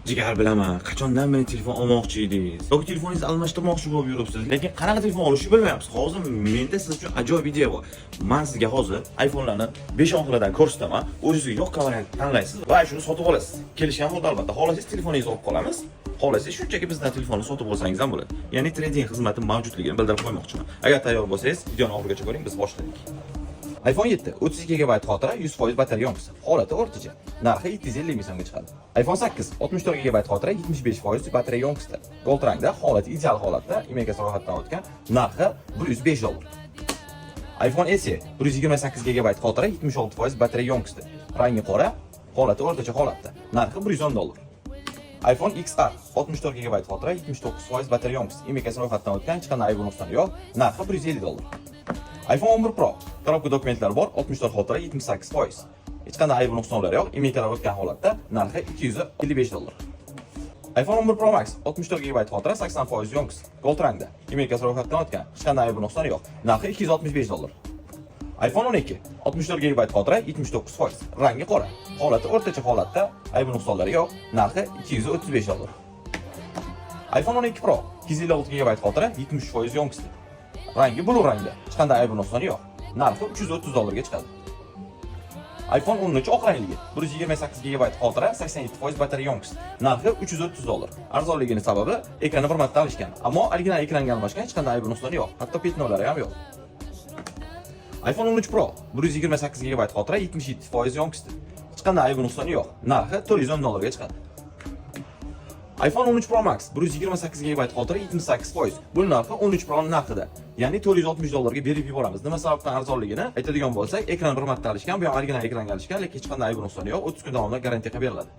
Jigar bilaman, qachondan beri telefon olmoqchi edingiz? Yoki telefoningizni almashtirmoqchi bo'lib yuribsiz, lekin qanaqa telefon olishni bilmayapsiz. Hozir menda siz uchun ajoyib idea bor. Men sizga hozir iPhone'larni 5-10 xildan ko'rsataman. O'zingizga yoqqan variant tanlaysiz va shuni sotib olasiz. Kelishgan bo'lsa albatta, xohlasangiz telefoningizni olib qolamiz. Xohlasangiz shunchaki bizdan telefonni sotib olsangiz ham bo'ladi. Ya'ni trading xizmati mavjudligini bildirib qo'ymoqchiman. Agar tayyor bo'lsangiz, videoni oxirigacha ko'ring, biz boshladik. iPhone 7 32 GB xotira, 100% batareya yo'qsa. Holati o'rtacha. Narxi 750 ming so'mga chiqadi. iPhone 8 64 GB xotira, 75% batareya yo'qsa. Gold rangda, holati ideal holatda, imekasi ro'yxatdan o'tgan. Narxi $105. iPhone SE 128 GB xotira, 76% batareya yo'qsa. Rangi qora, holati o'rtacha holatda. Narxi $110. iPhone XR 64 GB xotira, 79% batareya yo'qsa. Imekasi ro'yxatdan o'tgan, hech qanday aybi nuqsoni yo'q. Narxi $150. iPhone 11 Pro korobka dokumentlar bor, 64 xotira, 78%. Hech qanday aybi nuqsonlar yo'q, imekalar o'tgan holatda, narxi $255. iPhone 11 Pro Max 64 GB xotira, 80% yo'qsa. Gold rangda, imekasi ro'yxatdan o'tgan, hech qanday aybi nuqsoni yo'q. Narxi $265. iPhone 12 64 GB xotira, 79%. Rangi qora. Holati o'rtacha holatda, aybi nuqsonlari yo'q. Narxi $235. iPhone 12 Pro 256 GB xotira, 70% yo'qsa. Rangi blue rangda, hech qanday aybi nuqsoni yo'q. Narxi $330 ga chiqadi. iPhone 13 oq rangligi 128 GB xotira, 87% batareya yo'qsa. Narxi $330. Arzonligining sababi ekrani bir marta alishgan, ammo original ekranga almashgan, hech qanday aybi nuqsoni yo'q. Hatto petnolari ham yo'q. iPhone 13 Pro 128 GB xotira, 77% yo'qsa. Hech qanday aybi nuqsoni yo'q. Narxi $410 ga chiqadi. iPhone 13 Pro Max 128 GB xotira, 78%. Bu narxi 13 Pro narxida. Ya'ni $460 ga berib yuboramiz. Nima sababdan arzonligini aytadigan bo'lsak, ekran bir marta alishgan, bu ham original ekranga alishgan, lekin hech qanday aybi nuqsoni yo'q. 30 kun davomida garantiya beriladi.